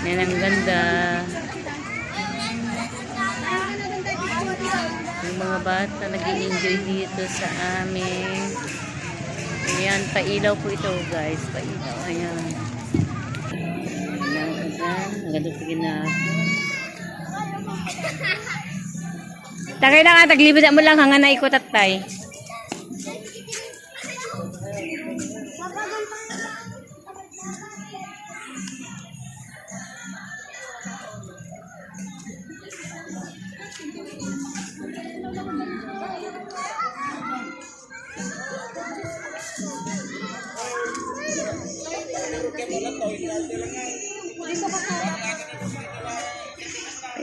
Yan ang ganda. Yung mga bata nag-enjoy dito sa amin. Ayan, pailaw po ito guys. Pailaw, ayan. Ang ganda sa ginagawa. Tagay na nga, taglibid mo lang hanga na ikot at tay.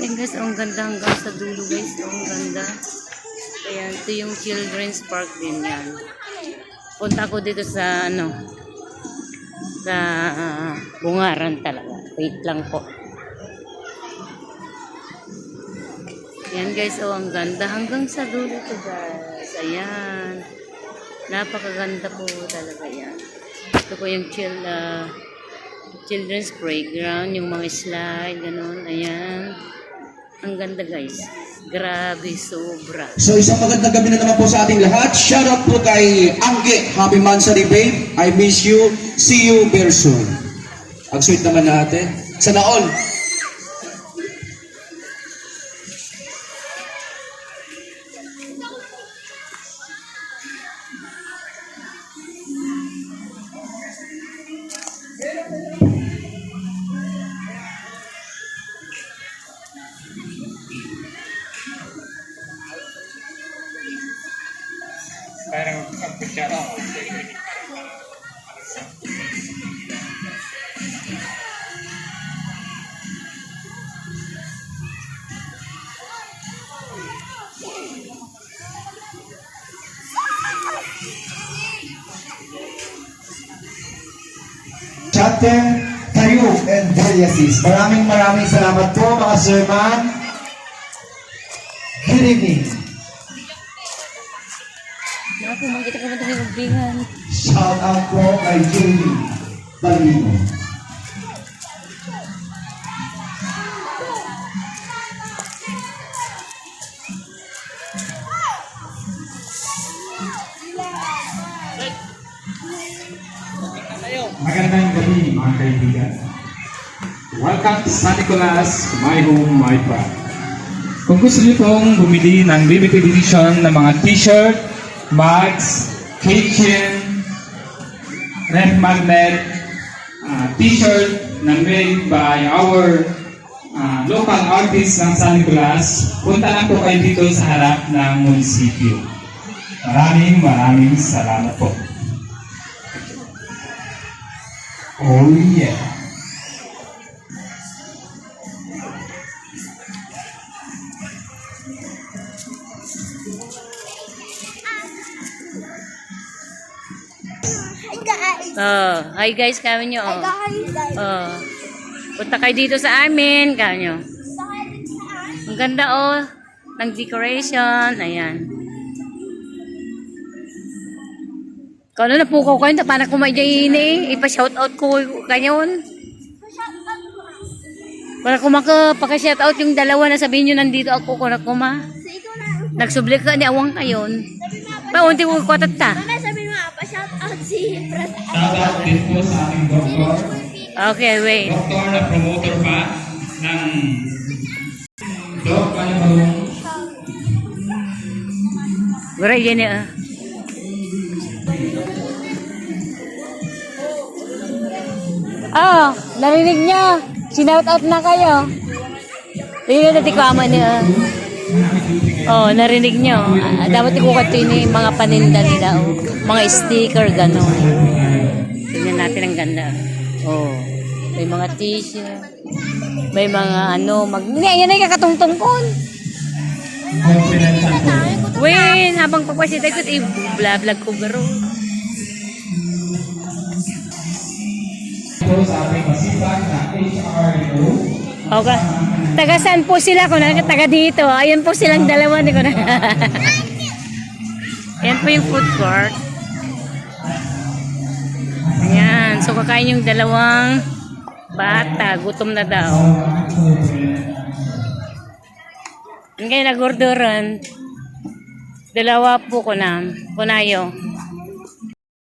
Ayan guys, ang ganda hanggang sa dulo guys. Ang ganda. Ayan, ito yung children's park din yan. Punta ko dito sa ano, sa Bungaran talaga. Wait lang po. Ayan guys, oh ang ganda hanggang sa dulo to guys. Ayan. Napakaganda po talaga yan. Ito po yung children's playground, yung mga slide, ganun. Ayan. Ang ganda guys. Grabe, sobra. So isang magandang gabi na naman po sa ating lahat. Shoutout po kay Angge. Happy Mansari babe. I miss you. See you very soon. Ang sweet naman natin. Sana all. Parang pagkutsara. Chapter Tayo and Diocese. Maraming salamat po mga Sir Man. Good evening. Ako, makita ko natin yung ubingan. Shout out po kay Julie Balino. Magandang gabi mga kaibigan. Welcome to San Nicolas, my home, my pride. Kung gusto niyo pong bumili ng limited edition ng mga t-shirt, mugs, kitchen, ref magnet, t-shirt na made by our local artists ng San Nicolas, punta lang po kayo dito sa harap ng munisipyo. Maraming salamat po. Oh yeah. Hi guys, kami nyo. Hi guys. Punta kayo dito sa amin, kami nyo. Ang ganda oh, ng decoration. Ayan. Kano na po ko kayo, para kumain eh. Ipa-shoutout ko kanyon. Para kumaka-shoutout yung dalawa na sabihin nyo nandito ako kung nakuma. Nagsublik ka ni awang kayon. Paunti ko kwatat ta. Sabi mo nga, pa-shoutout si Brad. Shoutout din po sa ating doktor. Okay, wait. Doktor na promoter pa ng Doc Panibagong. Gura yan eh. Narinig niya. Sinout out na kayo. Tingnan natin ko ama niya. Narinig niyo. Dapat ikukat yun yung mga paninda nila. Mga sticker, gano'n. Tingnan natin ang ganda. May mga t-shirt. May mga yan ay kakatungtong kon. Wait, habang papasita ko, i-vlog ko garo. Sa ating masipag na HRO. Okay. Taga saan po sila? Kung taga dito. Ayun po silang dalawa. Ayan po yung food court. Ayan. So kakain yung dalawang Bata, gutom na daw. Ang kaya nagorderan. Dalawa po ko na. Kunayo.